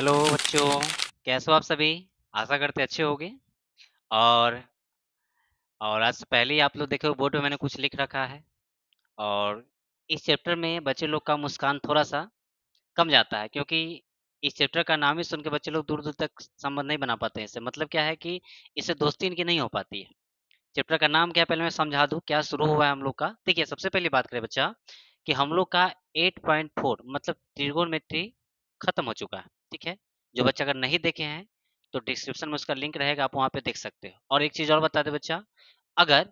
Hello बच्चों, कैसे हो आप सभी। आशा करते अच्छे होगे। और आज से पहले ही आप लोग देखे बोर्ड में मैंने कुछ लिख रखा है। और इस चैप्टर में बच्चे लोग का मुस्कान थोड़ा सा कम जाता है, क्योंकि इस चैप्टर का नाम ही सुन के बच्चे लोग दूर दूर तक संबंध नहीं बना पाते हैं। इससे मतलब क्या है कि इससे दोस्ती इनकी नहीं हो पाती है। चैप्टर का नाम क्या है, पहले मैं समझा दूं क्या शुरू हुआ है हम लोग का। देखिए, सबसे पहली बात करें बच्चा कि हम लोग का 8.4 मतलब ट्रिगोनोमेट्री खत्म हो चुका है। ठीक है, जो बच्चा अगर नहीं देखे हैं तो डिस्क्रिप्शन में उसका लिंक रहेगा, आप वहाँ पे देख सकते हो। और एक चीज़ और बता दे बच्चा, अगर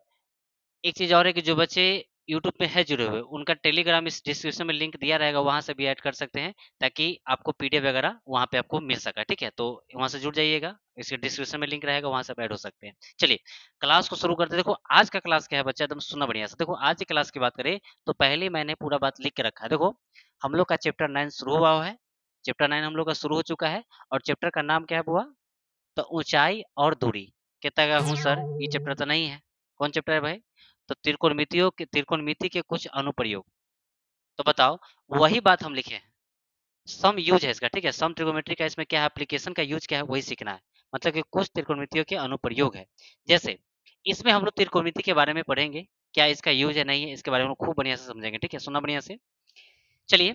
एक चीज़ और है कि जो बच्चे यूट्यूब पे है जुड़े हुए, उनका टेलीग्राम इस डिस्क्रिप्शन में लिंक दिया रहेगा, वहाँ से भी ऐड कर सकते हैं, ताकि आपको पीडीएफ वगैरह वहाँ पे आपको मिल सका। ठीक है, तो वहाँ से जुड़ जाइएगा, इसके डिस्क्रिप्शन में लिंक रहेगा, वहाँ से आप ऐड हो सकते हैं। चलिए क्लास को शुरू करते हैं। देखो आज का क्लास क्या है बच्चा, एकदम सुनना बढ़िया से। देखो आज की क्लास की बात करें तो पहले मैंने पूरा बात लिख के रखा है। देखो हम लोग का चैप्टर 9 शुरू हुआ है। चैप्टर 9 हम लोग का शुरू हो चुका है। और चैप्टर का नाम क्या है बुआ, तो ऊंचाई और दूरी। कहता है हूँ सर ये चैप्टर तो नहीं है। कौन चैप्टर है भाई, तो त्रिकोणमिति के कुछ अनुप्रयोग। तो बताओ, वही बात हम लिखे हैं। सम यूज है इसका। ठीक है, सम त्रिकोणमिति का इसमें क्या है, एप्लीकेशन का यूज क्या है वही सीखना है। मतलब कि कुछ त्रिकोणमितियों के अनुप्रयोग है। जैसे इसमें हम लोग त्रिकोणमिति के बारे में पढ़ेंगे, क्या इसका यूज है नहीं है, इसके बारे में खूब बढ़िया से समझेंगे। ठीक है, सुनना बढ़िया से। चलिए,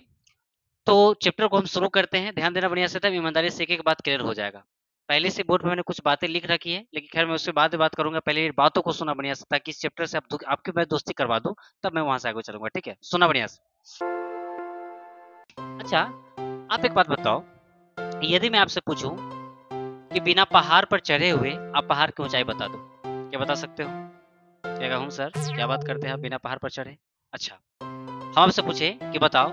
तो चैप्टर को हम शुरू करते हैं। ध्यान देना बढ़िया से, तब ईमानदारी से एक एक बात क्लियर हो जाएगा। पहले से बोर्ड पे मैंने कुछ बातें लिख रखी है, लेकिन खैर मैं उसके बाद में बात करूंगा। पहले ये बातों को सुना बढ़िया से, ताकि इस चैप्टर से आपकी मैं दोस्ती करवा दूं, तब मैं वहां से आगे चलूंगा। ठीक है, सुना बढ़िया से। अच्छा, आप एक बात बताओ, यदि मैं आपसे पूछूं कि बिना पहाड़ पर चढ़े हुए आप पहाड़ की ऊंचाई बता दो, क्या बता सकते हो। क्या कहूँ सर, क्या बात करते हैं आप बिना पहाड़ पर चढ़े। अच्छा, हम आपसे पूछे कि बताओ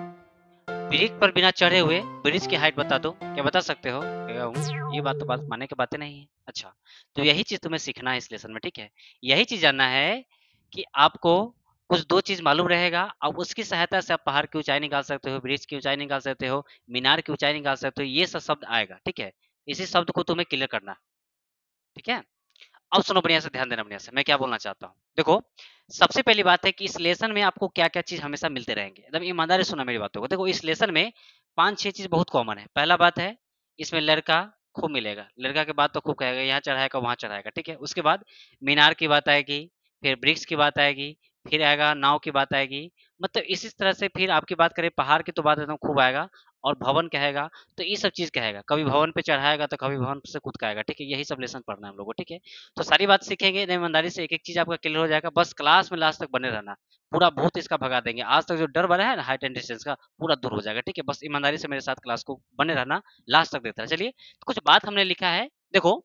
ब्रिज पर बिना चढ़े हुए ब्रिज की हाइट बता दो, क्या बता सकते हो। कहेगा हूँ, ये बात तो बात मानने की बातें नहीं है। अच्छा, तो यही चीज तुम्हें सीखना है इस लेसन में। ठीक है, यही चीज जानना है कि आपको कुछ दो चीज मालूम रहेगा, और उसकी सहायता से आप पहाड़ की ऊंचाई निकाल सकते हो, ब्रिज की ऊंचाई निकाल सकते हो, मीनार की ऊंचाई निकाल सकते हो। ये सब शब्द आएगा। ठीक है, इसी शब्द को तुम्हें क्लियर करना है। ठीक है, अब सुनो बढ़िया से, ध्यान देना बढ़िया से, मैं क्या बोलना चाहता हूँ। देखो, सबसे पहली बात है कि इस लेसन में आपको क्या क्या चीज हमेशा मिलते रहेंगे। एकदम ईमानदारी सुना मेरी बातों को। देखो इस लेसन में 5-6 चीज बहुत कॉमन है। पहला बात है, इसमें लड़का खूब मिलेगा। लड़का के बाद तो खूब कहेगा, यहाँ चढ़ाएगा वहां चढ़ाएगा। ठीक है, उसके बाद मीनार की बात आएगी, फिर ब्रिक्स की बात आएगी, फिर आएगा नाव की बात आएगी। मतलब इसी तरह से फिर आपकी बात करें पहाड़ की, तो बात एकदम खूब आएगा। और भवन कहेगा, तो ये सब चीज कहेगा। कभी भवन पे चढ़ाएगा तो कभी भवन से कूद के आएगा। ठीक है, यही सब लेसन पढ़ना है हम लोगों को। ठीक है, तो सारी बात सीखेंगे एकदम ईमानदारी से, एक एक चीज आपका क्लियर हो जाएगा। बस क्लास में लास्ट तक बने रहना, पूरा भूत इसका भगा देंगे। आज तक जो डर बना है ना हाइट एंड डिस्टेंस का, पूरा दूर हो जाएगा। ठीक है, बस ईमानदारी से मेरे साथ क्लास को बने रहना, लास्ट तक देखते रहे। चलिए, तो कुछ बात हमने लिखा है। देखो,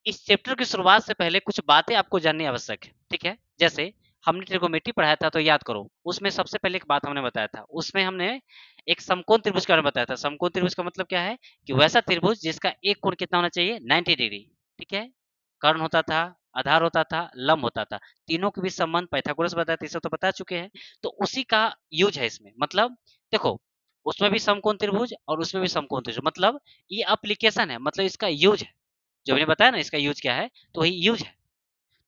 इस चैप्टर की शुरुआत से पहले कुछ बातें आपको जाननी आवश्यक है। ठीक है, जैसे हमने ट्रिगोनोमेट्री पढ़ाया था, तो याद करो उसमें सबसे पहले एक बात हमने बताया था। उसमें हमने एक समकोण त्रिभुज के बारे में बताया था। समकोण त्रिभुज का मतलब क्या है कि वैसा त्रिभुज जिसका एक कोण कितना होना चाहिए, 90 डिग्री। ठीक है, कर्ण होता था, आधार होता था, लंब होता था, तीनों के बीच संबंध पाइथागोरस बताया था। इसे तो बता चुके हैं। तो उसी का यूज है इसमें। मतलब देखो, उसमें भी समकोण त्रिभुज और उसमें भी समकोण त्रिभुज, मतलब ये एप्लीकेशन है, मतलब इसका यूज है। जो मैंने बताया ना इसका यूज क्या है, तो वही यूज है।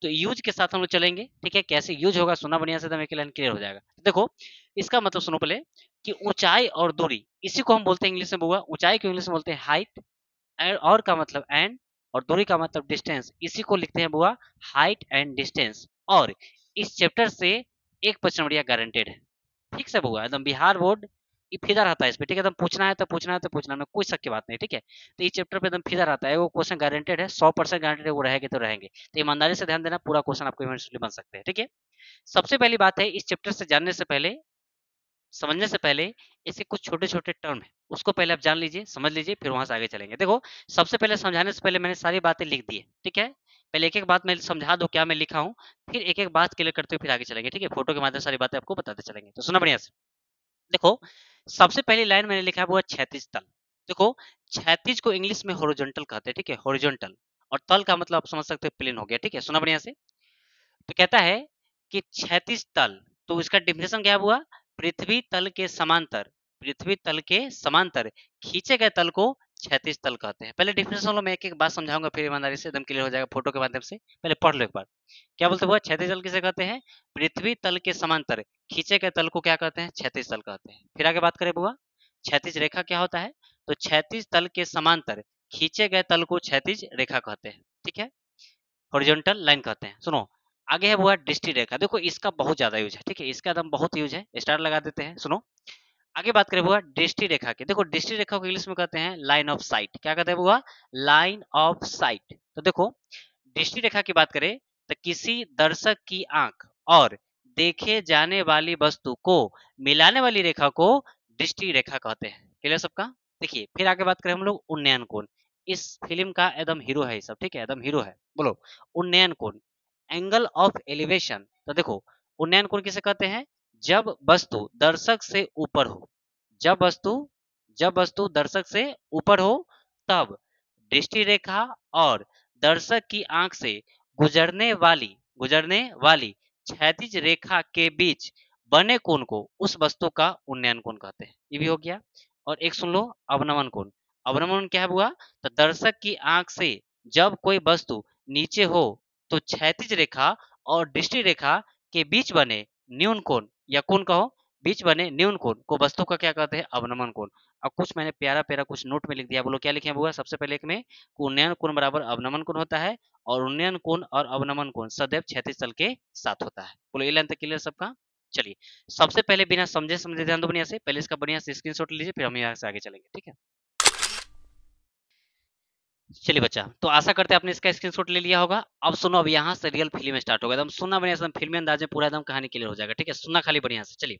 तो यूज के साथ हम लोग चलेंगे। ठीक है, कैसे यूज होगा सुना बढ़िया से, तो लाइन क्लियर हो जाएगा। देखो, इसका मतलब सुनो पहले कि ऊंचाई और दूरी, इसी को हम बोलते हैं इंग्लिश में बुआ, ऊंचाई को इंग्लिश में बोलते हैं हाइट, और का मतलब एंड, और दूरी का मतलब डिस्टेंस। इसी को लिखते हैं बुआ हाइट एंड डिस्टेंस। और इस चैप्टर से 1% बढ़िया गारंटेड है। ठीक से बुआ, एकदम बिहार बोर्ड ये फिदा रहता है इस पे। ठीक है, एकदम पूछना है तो पूछना है तो पूछना में कोई शक की बात नहीं। ठीक है, तो इस चैप्टर पे एकदम फिदा रहता है। वो क्वेश्चन गारंटेड है, 100% गारंटेड है, वो रहेंगे तो रहेंगे। तो ईमानदारी से ध्यान देना, पूरा क्वेश्चन आपको इवेंचुअली बन सकते हैं। ठीक है, सबसे पहली बात है, इस चैप्टर से जानने से पहले, समझने से पहले, इसके कुछ छोटे छोटे टर्म है, उसको पहले आप जान लीजिए, समझ लीजिए, फिर वहां से आगे चलेंगे। देखो, सबसे पहले समझाने से पहले मैंने सारी बातें लिख दी है। ठीक है, पहले एक एक बात मैं समझा दो क्या मैं लिखा हूँ, फिर एक एक बात क्लियर करते हुए फिर आगे चलेंगे। ठीक है, फोटो के माध्यम से सारी बातें आपको बताते चलेंगे। तो सुना बढ़िया से। देखो, सबसे पहली लाइन मैंने लिखा है वो है क्षैतिज तल। देखो, क्षैतिज को इंग्लिश में हॉरिजॉन्टल कहते हैं। ठीक है, हॉरिजॉन्टल। और तल का मतलब आप समझ सकते हो प्लेन हो गया। ठीक है, सुना बढ़िया से। तो कहता है कि क्षैतिज तल, तो इसका डिफिनेशन क्या हुआ, पृथ्वी तल के समांतर, पृथ्वी तल के समांतर खींचे गए तल को क्षैतिज तल कहते हैं। पहले डिफिनेशन लो, मैं एक एक बात समझाऊंगा, फिर ईमानदारी से एकदम क्लियर हो जाएगा फोटो के माध्यम से। पहले पढ़ लो एक बार, क्या बोलते हुआ, क्षैतिज तल किसे कहते हैं, पृथ्वी तल के समांतर खींचे गए तल को क्या कहते हैं, क्षैतिज तल कहते हैं। फिर आगे बात करें बुआ, क्षैतिज रेखा क्या होता है, तो क्षैतिज तल के समांतर खींचे गए तल को क्षैतिज रेखा कहते हैं, ठीक है, हॉरिजॉन्टल लाइन कहते हैं। सुनो, आगे है वो है दृष्टि रेखा। देखो इसका बहुत ज्यादा यूज है, ठीक है, इसका एकदम बहुत यूज है, स्टार लगा देते हैं। सुनो, आगे बात करें बुआ दृष्टि रेखा की। देखो दृष्टि रेखा को इंग्लिश में कहते हैं लाइन ऑफ साइट। क्या कहते हैं बुआ? Line of site. तो देखो दृष्टि रेखा की बात करें तो किसी दर्शक की आंख और देखे जाने वाली वस्तु को मिलाने वाली रेखा को दृष्टि रेखा कहते हैं। क्लियर सबका? देखिए फिर आगे बात करें हम लोग उन्नयन कोण। इस फिल्म का एकदम हीरो है ये सब, ठीक है, एकदम हीरो है। बोलो उन्नयन कोण, एंगल ऑफ एलिवेशन। तो देखो उन्नयन कोण किसे कहते हैं? जब वस्तु दर्शक से ऊपर हो, जब वस्तु दर्शक से ऊपर हो तब दृष्टि रेखा और दर्शक की आंख से गुजरने वाली क्षैतिज रेखा के बीच बने कोण को उस वस्तु का उन्नयन कोण कहते हैं। ये भी हो गया। और एक सुन लो अवनमन कोण। अवनमन क्या है बुआ? तो दर्शक की आंख से जब कोई वस्तु नीचे हो तो क्षैतिज रेखा और दृष्टि रेखा के बीच बने न्यून कोण या कोण कहो, बीच बने न्यून कोण को वस्तु का क्या कहते हैं? अवनमन कोण। अब कुछ मैंने प्यारा प्यारा कुछ नोट में लिख दिया, बोलो क्या लिखे बुआ? सबसे पहले एक में उन्नयन कोण बराबर अवनमन कोण होता है और उन्नयन कोण और अवनमन कोण सदैव क्षैतिज तल के साथ होता है। बोलो ये लाइन तक क्लियर सबका? चलिए सबसे पहले बिना समझे समझे ध्यान दो बढ़िया से, पहले इसका बढ़िया से स्क्रीनशॉट लीजिए, फिर हम यहाँ से आगे चलेंगे, ठीक है। चलिए बच्चा, तो आशा करते हैं आपने इसका स्क्रीनशॉट ले लिया होगा। अब सुनो, अब यहाँ से रियल फिल्म स्टार्ट होगा, एकदम सुनना बढ़िया से, एकदम फिल्मी अंदाज में पूरा एकदम कहानी क्लियर हो जाएगा, ठीक है, सुनना खाली बढ़िया से। चलिए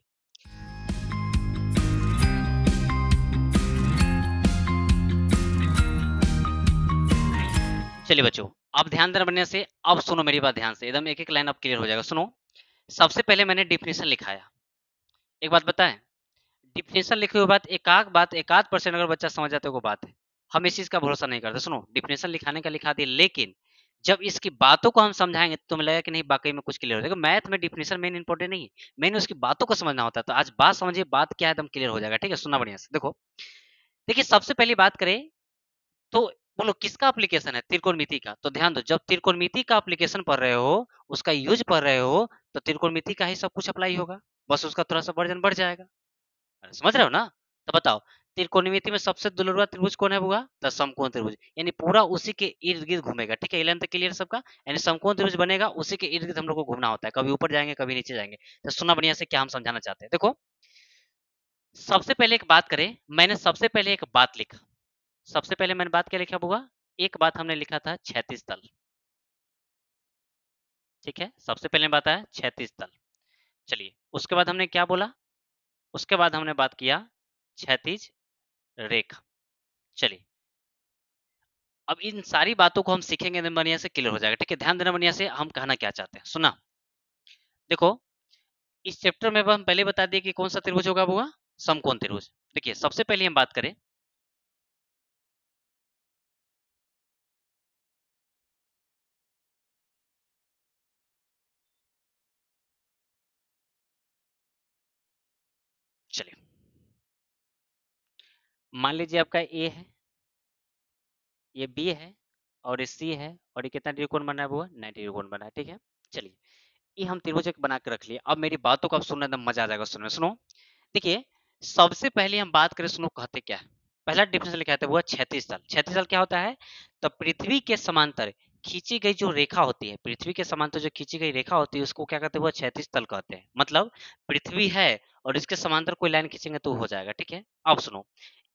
चलिए बच्चों, अब ध्यान देना बढ़िया से, अब सुनो मेरी बात ध्यान से, एकदम एक एक लाइन अब क्लियर हो जाएगा। सुनो, सबसे पहले मैंने डिफिनेशन लिखाया। एक बात बताएं, डिफिनेशन लिखे हुए बात एक आध परसेंट अगर बच्चा समझ जाते वो बात है, हम इस चीज का भरोसा नहीं करते। सुनो, डिफिनेशन लिखाने का लिखा दिया, लेकिन जब इसकी बातों को हम समझाएंगे तो तुम्हें लगेगा कि नहीं वाकई में कुछ क्लियर हो जाएगा। मैथ में डिफिनेशन मेन इंपॉर्टेंट नहीं है, मेन उसकी बातों को समझना होता है। तो आज बात समझिए, बात क्या है एकदम क्लियर हो जाएगा, ठीक है, सुनना बढ़िया से। देखो देखिए सबसे पहली बात करें तो बोलो किसका एप्लीकेशन है? त्रिकोणमिति का। तो ध्यान दो, जब त्रिकोणमिति का एप्लीकेशन पढ़ रहे हो, उसका यूज पढ़ रहे हो, तो त्रिकोणमिति का ही सब कुछ अप्लाई होगा, बस उसका थोड़ा सा वर्जन बढ़ जाएगा। अरे समझ रहे हो ना? तो बताओ त्रिकोणमिति में सबसे दुलरवा त्रिभुज कौन है बुआ? तो समकोण त्रिभुज, यानी पूरा उसी के इर्द गिर्द घूमेगा, ठीक है, इलेवन तक क्लियर सबका? यानी समकोण त्रिभुज बनेगा, उसी के इर्द गिर्द हम लोग को घूमना होता है, कभी ऊपर जाएंगे कभी नीचे जाएंगे। तो सुना बढ़िया से क्या हम समझाना चाहते हैं। देखो सबसे पहले एक बात करें, मैंने सबसे पहले एक बात लिखा, सबसे पहले मैंने बात क्या लिखा बुआ? एक बात हमने लिखा था क्षैतिज तल, ठीक है, सबसे पहले बात है क्षैतिज तल। चलिए उसके बाद हमने क्या बोला? उसके बाद हमने बात किया क्षैतिज रेखा। चलिए अब इन सारी बातों को हम सीखेंगे तो बढ़िया से क्लियर हो जाएगा, ठीक है, ध्यान देना बढ़िया से, हम कहना क्या चाहते हैं। सुना, देखो इस चैप्टर में हम पहले बता दिए कि कौन सा त्रिभुज होगा बुआ? समकोण त्रिभुज। देखिए सबसे पहले हम बात करें, चलिए मान लीजिए आपका ए है, ये बी है और ये सी है, और ये कितना डिग्री कोण बना है बुआ? 90 डिग्री कोण बना है, ठीक है। चलिए ये हम त्रिभुज एक बना के रख लिए। अब मेरी बातों को आप सुनने एकदम मजा आ जाएगा सुनने में। सुनो, देखिए सबसे पहले हम बात करें, सुनो कहते क्या है, पहला डिफिनेशन लिखा है वो क्षैतिज तल। क्षैतिज तल क्या होता है? तो पृथ्वी के समांतर खींची गई जो रेखा होती है, पृथ्वी के समांतर जो खींची गई रेखा होती है उसको क्या कहते हैं? वो क्षैतिज तल कहते हैं। मतलब पृथ्वी है और इसके समांतर कोई लाइन खींचेंगे तो हो जाएगा, ठीक है। अब सुनो,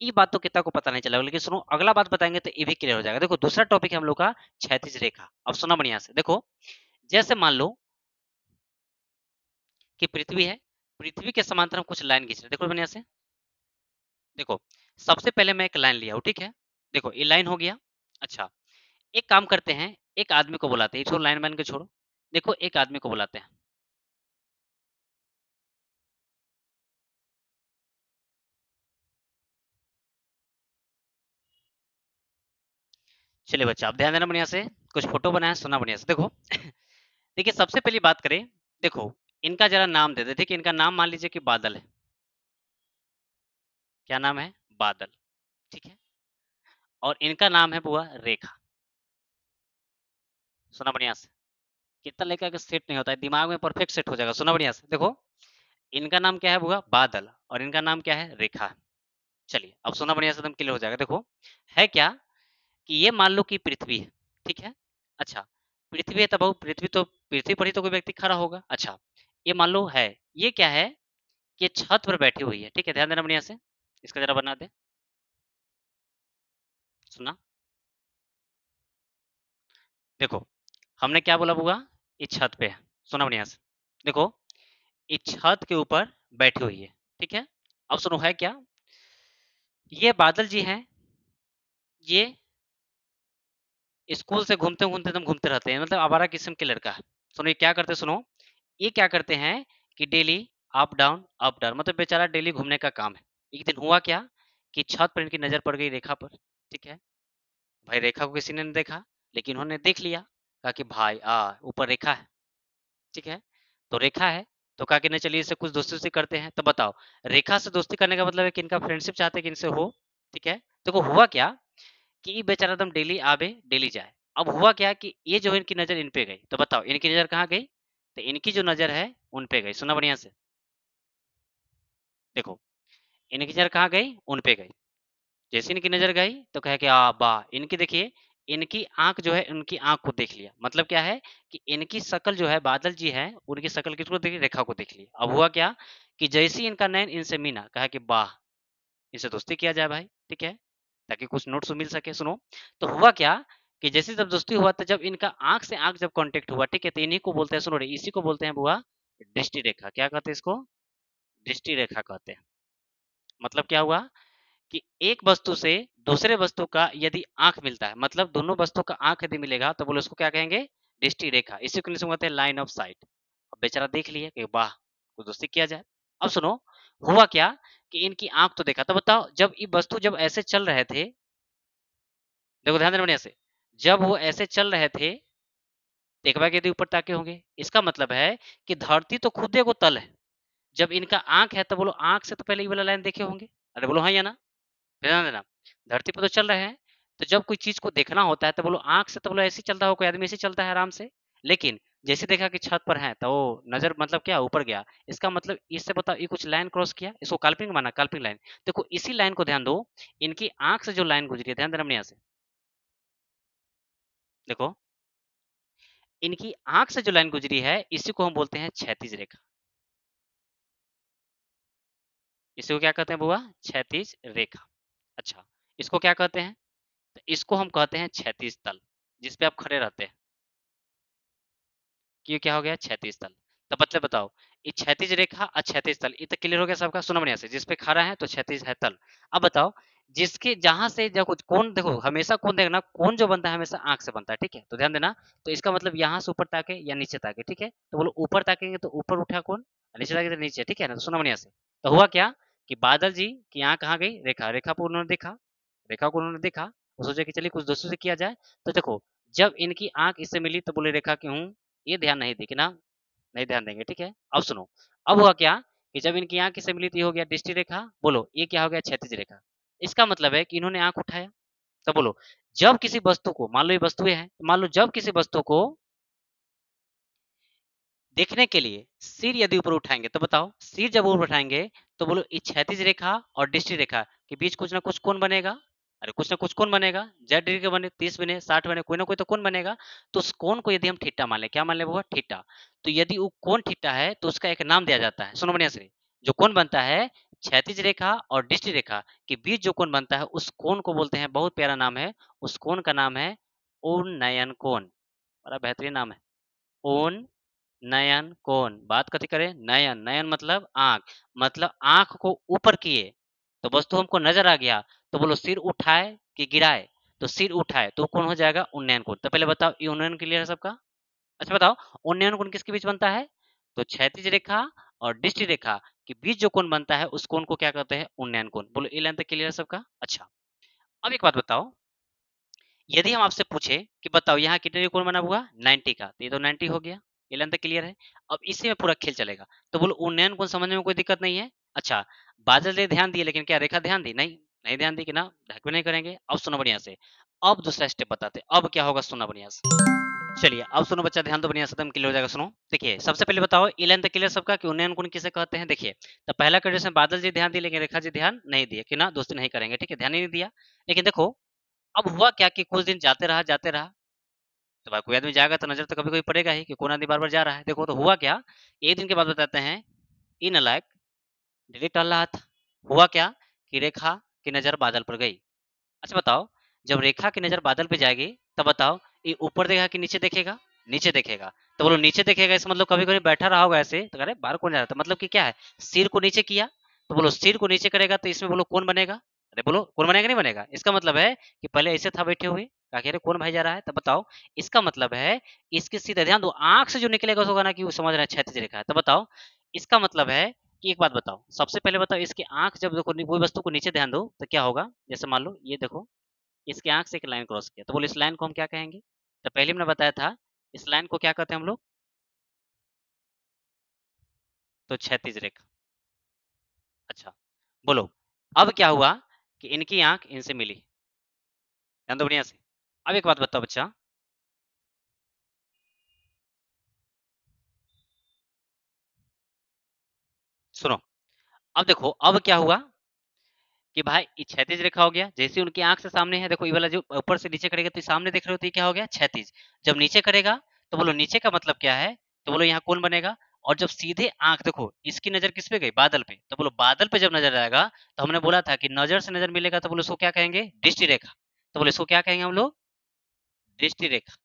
ये बात तो कितना को पता नहीं चला, लेकिन सुनो अगला बात बताएंगे तो ये भी क्लियर हो जाएगा। देखो दूसरा टॉपिक है हम लोग का क्षैतिज रेखा। अब सुना बढ़िया से, देखो जैसे मान लो कि पृथ्वी है, पृथ्वी के समांतर हम कुछ लाइन खींच रहे हैं, देखो बढ़िया से। देखो सबसे पहले मैं एक लाइन लिया हूं, ठीक है, देखो ये लाइन हो गया। अच्छा एक काम करते हैं, एक आदमी को बुलाते हैं, छोड़ो लाइन बन के छोड़ो, देखो एक आदमी को बुलाते हैं। चलिए बच्चा आप ध्यान देना बढ़िया से, कुछ फोटो बनाया, सुना बढ़िया से। देखो देखिए सबसे पहली बात करें, देखो इनका जरा नाम दे दे, ठीक है, इनका नाम मान लीजिए कि बादल है। क्या नाम है? बादल, ठीक है। और इनका नाम है बुआ रेखा। सुना बढ़िया से, कितना लेकर के सेट नहीं होता है, दिमाग में परफेक्ट सेट हो जाएगा। सुना बढ़िया से, देखो इनका नाम क्या है बुआ? बादल, और इनका नाम क्या है? रेखा। चलिए अब सुनना बढ़िया से एकदम क्लियर हो जाएगा। देखो है क्या कि ये मान लो कि पृथ्वी है, ठीक है। अच्छा पृथ्वी है तब पृथ्वी पर ही तो कोई व्यक्ति खड़ा होगा। अच्छा ये मान लो है, ये क्या है कि ये छत पर बैठी हुई है, ठीक है। ध्यान देना बढ़िया से, इसका जरा बना दे, सुना। देखो हमने क्या बोला बुआ, ये छत पे है, सुना बढ़िया से। देखो ये छत के ऊपर बैठी हुई है, ठीक है। अब सुनो है क्या, ये बादल जी हैं, ये स्कूल से घूमते घूमते एकदम घूमते रहते हैं, मतलब आवारा किस्म के लड़का है। सुनो ये क्या करते हैं, सुनो ये क्या करते हैं कि डेली अप डाउन, मतलब बेचारा डेली घूमने का काम है। एक दिन हुआ क्या कि छत पर इनकी नजर पड़ गई रेखा पर, ठीक है। भाई रेखा को किसी ने नहीं देखा, लेकिन उन्होंने देख लिया, कहा कि भाई ऊपर रेखा है, ठीक है। तो रेखा है तो कहा कि नहीं चलिए इससे कुछ दोस्ती वोस्ती करते हैं। तो बताओ रेखा से दोस्ती करने का मतलब है कि इनका फ्रेंडशिप चाहते हैं कि इनसे हो, ठीक है। देखो हुआ क्या कि ये बेचारा एकदम डेली आवे डेली जाए। अब हुआ क्या कि ये जो है इनकी नजर इन पे गई, तो बताओ इनकी नजर कहाँ गई, तो इनकी जो नजर है उन पे गई। सुना बढ़िया से, देखो इनकी नजर कहाँ गई, उन पे गई। जैसे इनकी नजर गई तो कहे कि वाह, इनकी देखिए, इनकी आंख जो है उनकी आंख को देख लिया। मतलब क्या है कि इनकी शक्ल जो है बादल जी है, उनकी शक्ल किसको देखी, रेखा को देख लिया। अब हुआ क्या कि जैसे ही इनका नैन इनसे मिला, कहा कि वाह इनसे दोस्ती किया जाए भाई, ठीक है, ताकि कुछ नोट्स मिल सके। सुनो तो हुआ क्या कि जैसे जब दोस्ती हुआ, तो जब इनका आंख से आंख जब कांटेक्ट हुआ, ठीक है, तो इन्हीं को बोलते हैं, सुनो रे, इसी को बोलते हैं बुआ दृष्टि रेखा। क्या कहते हैं इसको, दृष्टि रेखा कहते हैं। मतलब क्या हुआ कि एक वस्तु से दूसरे वस्तु का यदि आंख मिलता है, मतलब दोनों वस्तु का आंख यदि मिलेगा, तो बोले उसको क्या कहेंगे, दृष्टि रेखा। इसी को इंग्लिश में कहते हैं लाइन ऑफ साइट। अब बेचारा देख लिए कि वाह कुछ दोस्ती किया जाए। अब सुनो हुआ क्या कि इनकी आंख तो देखा, तो बताओ जब ये वस्तु जब ऐसे चल रहे थे, देखो ध्यान देना बढ़िया से, जब वो ऐसे चल रहे थे, एक बार यदि ऊपर ताके होंगे, इसका मतलब है कि धरती तो खुद एगो तल है। जब इनका आंख है तो बोलो आंख से तो पहले ये वाला लाइन देखे होंगे, अरे बोलो हाँ या ना, ध्यान देना। धरती पे तो चल रहे हैं, तो जब कोई चीज को देखना होता है तो बोलो आंख से, तो बोलो ऐसे ही चलता हो, कोई आदमी ऐसे ही चलता है आराम से। लेकिन जैसे देखा कि छत पर है तो वो नजर मतलब क्या ऊपर गया, इसका मतलब इससे बताओ ये कुछ लाइन क्रॉस किया, इसको काल्पनिक माना, काल्पनिक लाइन। देखो इसी लाइन को ध्यान दो, इनकी आंख से जो लाइन गुजरी है, ध्यान देना अपने यहाँ से, देखो इनकी आंख से जो लाइन गुजरी है इसी को हम बोलते हैं क्षैतिज रेखा। इसी को क्या कहते हैं बुआ, क्षैतिज रेखा। अच्छा इसको क्या कहते हैं, तो इसको हम कहते हैं क्षैतिज तल, जिसपे आप खड़े रहते हैं, कि ये क्या हो गया, क्षैतिज तल। तो मतलब बताओ ये क्षैतिज रेखा और क्षैतिज तल, ये तो क्लियर हो गया सबका। सुनो बढ़िया से, जिसपे खड़ा है तो क्षैतिज है तल। अब बताओ जिसके जहां से जब कुछ कोण, देखो हमेशा कोण देखना, कोण जो बनता है हमेशा आंख से बनता है, ठीक है। तो ध्यान देना, तो इसका मतलब यहाँ से ऊपर ताके या नीचे ताके, ठीक है। तो बोलो ऊपर ताकेंगे तो ऊपर उठा कोण, और नीचे ताके तो नीचे, ठीक है ना। तो सुनो बढ़िया से, तो हुआ क्या कि बादल जी की आंख कहाँ गई, रेखा, रेखा पर उन्होंने देखा, रेखा को उन्होंने देखा, वो सोचे कि चलिए कुछ दोस्तों से किया जाए। तो देखो जब इनकी आंख इससे मिली तो बोले रेखा की हूँ, ये ध्यान नहीं दी कि ना, नहीं ध्यान देंगे, ठीक है। अब सुनो अब हुआ क्या कि जब इनकी आंख से मिली तो ये हो गया दृष्टि रेखा, बोलो ये क्या हो गया, क्षैतिज रेखा। इसका मतलब है कि इन्होंने आंख उठाया। तो बोलो जब किसी वस्तु को, मान लो ये वस्तुएं हैं, मान लो जब किसी वस्तु को देखने के लिए सिर यदि ऊपर उठाएंगे, तो बताओ सिर जब ऊपर उठाएंगे तो बोलो इस क्षैतिज रेखा और दृष्टि रेखा के बीच कुछ ना कुछ कोण बनेगा। अरे कुछ ना कुछ कोण बनेगा, 0 डिग्री का बने, 30 बने, 60 बने, कोई ना कोई तो कोण बनेगा। तो उस कोण को यदि हम थीटा मान ले, क्या मान ले वो थीटा, तो यदि वो कोण थीटा है तो उसका एक नाम दिया जाता है। सुनो बढ़िया से, जो कोण बनता है क्षैतिज रेखा और दृष्टि रेखा के बीच जो कोण बनता है उस कोण को बोलते हैं, बहुत प्यारा नाम है, उस कोण का नाम है उन्नयन कोण। बड़ा बेहतरीन नाम है, उन नयन कोण। बात कथी करे, नयन, नयन मतलब आंख, मतलब आंख को ऊपर किए तो वस्तु हमको नजर आ गया, तो बोलो सिर उठाए कि गिराए, तो सिर उठाए तो कौन हो जाएगा, उन्नयन कोण। तो पहले बताओ ये उन्नयन क्लियर है सबका। अच्छा बताओ उन्नयन कोण किसके बीच बनता है, तो क्षैतिज रेखा और दृष्टि रेखा के बीच जो कोण बनता है उस कोण को क्या कहते हैं, उन्नयन कोण। बोलो ये लाइन तक क्लियर है सबका। अच्छा अब एक बात बताओ, यदि हम आपसे पूछे कि बताओ यहाँ कितने का कोण बना हुआ, 90 का, तो ये तो 90 हो गया, ये लाइन तक क्लियर है। अब इसी में पूरा खेल चलेगा। तो बोलो उन्नयन कोण समझने में कोई दिक्कत नहीं है। अच्छा बादल ने ध्यान दिए, लेकिन क्या रेखा ध्यान दी, नहीं, नहीं ध्यान दी कि ना, ढक भी नहीं करेंगे। अब सुनो बढ़िया से, अब दूसरा स्टेप बताते, अब क्या होगा, सुना बढ़िया से। चलिए अब सुनो बच्चा, ध्यान दो, बढ़िया से एकदम क्लियर हो जाएगा। सुनो, देखिए सबसे पहले बताओ ई लाइन तक क्लियर सबका कि उन्नयन कोण किसे कहते हैं। देखिए तो पहला कंडीशन बादल जी ध्यान दिए, लेकिन रेखा जी ध्यान नहीं दिए कि ना दोस्ती नहीं करेंगे, ठीक है, ध्यान ही नहीं दिया। लेकिन देखो अब हुआ क्या कि कुछ दिन जाते रहा, तो भाई कोई आदमी जाएगा तो नजर तो कभी कोई पड़ेगा ही कि कौन आदमी बार बार जा रहा है। देखो तो हुआ क्या, एक दिन के बाद बताते हैं ई नालायक डेली टहल रहा था। हुआ क्या कि रेखा की नजर बादल पर गई। अच्छा बताओ, जब रेखा की नजर बादल पे जाएगी तब बताओ ये ऊपर देखेगा कि नीचे देखेगा? नीचे देखेगा। तो बोलो नीचे देखेगा, इसका मतलब कभी कभी बैठा रहा होगा ऐसे, तो अरे बाहर कौन जा रहा था, मतलब कि क्या है, सिर को नीचे किया। तो बोलो सिर को नीचे करेगा तो इसमें बोलो कौन बनेगा? अरे बोलो कौन बनेगा, नहीं बनेगा? इसका मतलब है कि पहले ऐसे था बैठे हुए, कहा कि अरे कौन भाई जा रहा है, तब बताओ इसका मतलब है इसके सीधे ध्यान दो, आंख से जो निकलेगा उसको ना कि वो समझ रहा है क्षैतिज रेखा है। तो बताओ इसका मतलब है कि एक बात बताओ, सबसे पहले बताओ इसकी आंख जब देखो कोई वस्तु को नीचे ध्यान दो तो क्या होगा। जैसे मान लो ये देखो, इसकी आंख से एक लाइन क्रॉस किया, तो बोलो इस लाइन को हम क्या कहेंगे? तो पहले हमने बताया था इस लाइन को क्या कहते हैं हम लोग, तो क्षैतिज रेखा। अच्छा बोलो अब क्या हुआ कि इनकी आंख इनसे मिली, ध्यान दो बढ़िया से। अब एक बात बताओ बच्चा, सुनो, अब देखो अब क्या हुआ कि भाई ये क्षैतिज रेखा हो गया, जैसे उनकी आंख से सामने है, देखो ये वाला जो ऊपर से नीचे करेगा तो ये सामने देख रहे हो तो ये क्या हो गया, क्षैतिज। जब नीचे करेगा तो बोलो नीचे का मतलब क्या है, तो बोलो यहाँ कौन बनेगा। और जब सीधे आंख देखो इसकी नजर किस पे गई, बादल पे, तो बोलो बादल पे जब नजर आएगा तो हमने बोला था कि नजर से नजर मिलेगा तो बोलो इसको क्या कहेंगे, दृष्टि रेखा। तो बोलो इसको क्या कहेंगे हम लोग, दृष्टि रेखा।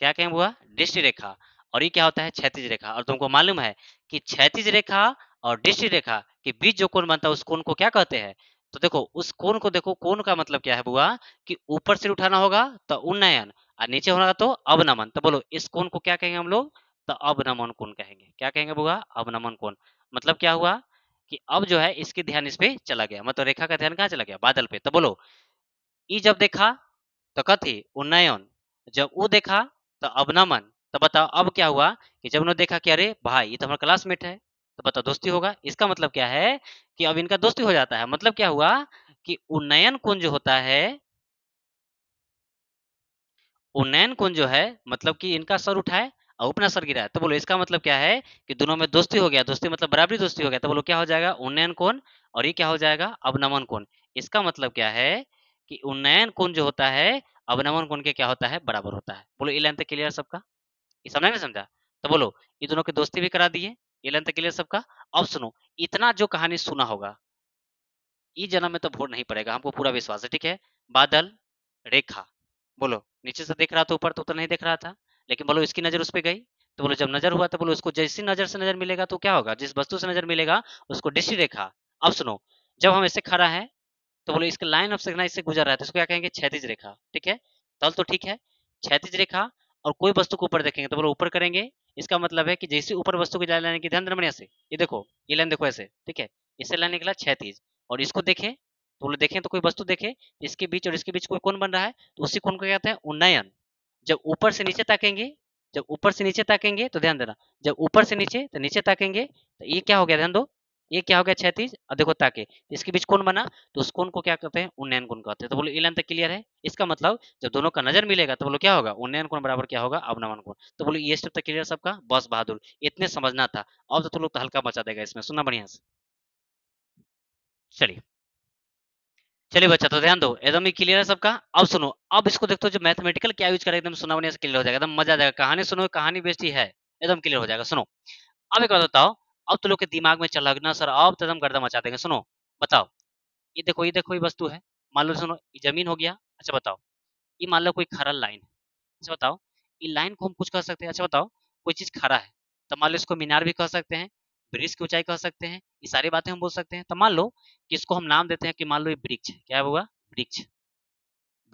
क्या कहेंगे बुआ, दृष्टि रेखा। और ये क्या होता है, क्षैतिज रेखा। और तुमको मालूम है कि क्षैतिज रेखा और दृष्टि रेखा के बीच जो कोण बनता है उस कोण को क्या कहते हैं। तो देखो उस कोण को, देखो कोण का मतलब क्या है बुआ, कि ऊपर सिर उठाना होगा तो उन्नयन, और नीचे होगा तो अवनमन। तो बोलो इस कोण को क्या कहेंगे हम लोग, तो अवनमन कोण कहेंगे। क्या कहेंगे बुआ, अवनमन कोण। मतलब क्या हुआ कि अब जो है इसके ध्यान इस पे चला गया, मतलब रेखा का ध्यान कहाँ चला गया, बादल पे। तो बोलो ई जब देखा तो कथी, उन्नयन। जब वो देखा तो अवनमन। तो बताओ अब क्या हुआ कि जब उन्होंने देखा कि अरे भाई ये तो हमारा क्लासमेट है, तो बताओ दोस्ती होगा। इसका मतलब क्या है कि अब इनका दोस्ती हो जाता है। मतलब क्या हुआ कि उन्नयन कुंज जो होता है, उन्नयन कुंज जो है मतलब कि इनका सर उठाए और अपना सर गिराए, तो बोलो इसका मतलब क्या है कि दोनों में दोस्ती हो गया। दोस्ती मतलब बराबरी दोस्ती हो गया। तो बोलो क्या हो जाएगा, उन्नयन कोण, और ये क्या हो जाएगा, अवनमन कोण। इसका मतलब क्या है कि उन्नयन कोण जो होता है अवनमन कोण के क्या होता है, बराबर होता है। बोलो ये लाइन तक क्लियर सबका, ये समझा नहीं समझा। तो बोलो ये दोनों की दोस्ती भी करा दिए, ये लाइन तक क्लियर सबका। अब सुनो, इतना जो कहानी सुना होगा इस जन्म में तो भूल नहीं पड़ेगा, हमको पूरा विश्वास है, ठीक है। बादल, रेखा, बोलो नीचे से देख रहा था ऊपर तो नहीं देख रहा था, लेकिन बोलो इसकी नजर उस पे गई। तो बोलो जब नजर हुआ तो बोलो उसको जैसी नजर से नजर मिलेगा तो क्या होगा, जिस वस्तु से नजर मिलेगा उसको दृष्टि रेखा। अब सुनो, जब हम ऐसे खड़ा है तो बोलो इसके लाइन ऑफ सिग्नल इससे गुजर रहा है तो इसको क्या कहेंगे, क्षैतिज रेखा, ठीक है। तल तो ठीक है, क्षैतिज रेखा। और कोई वस्तु को ऊपर देखेंगे तो बोलो ऊपर करेंगे, इसका मतलब है कि जैसे ऊपर वस्तु की लाइन की ध्यान देना से, ये देखो ये लाइन देखो ऐसे, ठीक है, इससे लाइन निकला क्षैतिज। और इसको देखें तो बोलो देखें तो कोई वस्तु देखे, इसके बीच और इसके बीच कोई कोण बन रहा है तो उसी कोण को कहते हैं उन्नयन। जब ऊपर से नीचे ताकेंगे, जब ऊपर से नीचे ताकेंगे तो ध्यान देना, जब ऊपर से नीचे तो नीचे ताकेंगे तो ये क्या हो गया, ध्यान दो, ये क्या हो गया, क्षैतिज। और देखो ताके इसके बीच कोण बना तो उस कोण को क्या कहते हैं, उन्नयन कोण कहते हैं। तो बोलो ये लाइन तक क्लियर है। इसका मतलब जब दोनों का नजर मिलेगा तो बोलो क्या होगा, उन्नयन कोण बराबर क्या होगा, अवनमन कोण। तो बोलो ये स्टेप तक क्लियर सबका, बस बहादुर इतने समझना था। अब तो तुम लोग तो हल्का मचा देगा इसमें, सुनना बढ़िया से। चलिए चलिए बच्चा तो ध्यान दो, एकदम ही क्लियर है सबका। अब सुनो, अब इसको देखो जो मैथमेटिकल क्या यूज करें, एकदम सुना बढ़िया से क्लियर हो जाएगा, एकदम मजा आ जाएगा। कहानी सुनो, कहानी बेस्टी है, एकदम क्लियर हो जाएगा। सुनो अब एक बात बताओ, अब तो लोग के दिमाग में चल ना सर, अब तो एकदम गर्दा मचा देंगे। सुनो बताओ, ये देखो, ये देखो, ये वस्तु है, मान लो, सुनो ये जमीन हो गया। अच्छा बताओ, ये मान लो कोई खरा लाइन है। अच्छा बताओ, ये लाइन को हम कुछ कह सकते हैं। अच्छा बताओ, कोई चीज खरा है तो मान लो इसको मीनार भी कह सकते हैं, ब्रिज की ऊंचाई कह सकते हैं, ये सारी बातें हम बोल सकते हैं। तो मान लो कि इसको हम नाम देते हैं कि मान लो ये वृक्ष है, क्या हुआ, वृक्ष।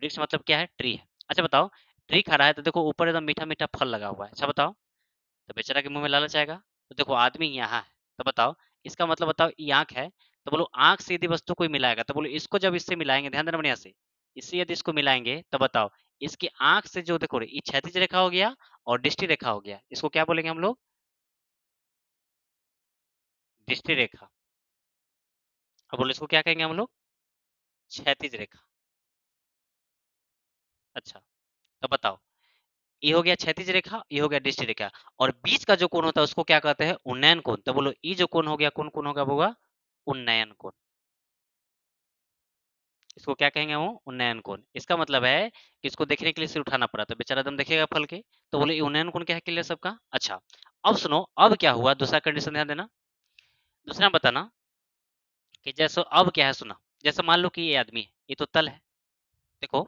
वृक्ष मतलब क्या है, ट्री है। अच्छा बताओ, ट्री खड़ा है तो देखो ऊपर एकदम मीठा मीठा फल लगा हुआ है। अच्छा बताओ, तो बेचारा के मुंह में लालच आएगा। तो देखो आदमी यहाँ है, तो बताओ इसका मतलब बताओ, ये आंख है, तो बोलो आंख से यदि वस्तु कोई मिलाएगा तो बोलो इसको जब इससे मिलाएंगे, ध्यान देना बढ़िया से, इससे यदि इसको मिलाएंगे तो बताओ इसकी आंख से जो देखो ये क्षैतिज रेखा हो गया और दृष्टि रेखा हो गया, इसको क्या बोलेंगे हम लोग, दृष्टि रेखा। अब बोलो इसको क्या कहेंगे हम लोग, क्षैतिज रेखा। अच्छा तो बताओ, ये हो गया क्षैतिज रेखा, ये हो गया दृष्टि रेखा, और बीच का जो कोण होता है उसको क्या कहते हैं? उन्नयन कोण। तो बोलो ये जो कोण हो गया, कौन कोण होगा? होगा उन्नयन कोण। इसको क्या कहेंगे? वो उन्नयन कोण। इसका मतलब है कि इसको देखने के लिए सिर उठाना पड़ा, तो बेचारा दम देखेगा फल के। तो बोले ये उन्नयन कोण क्या है? क्लियर सबका? अच्छा, अब सुनो, अब क्या हुआ? दूसरा कंडीशन ध्यान देना। दूसरा बताना कि जैसे अब क्या है, सुना। जैसे मान लो कि ये आदमी है, ये तो तल है। देखो,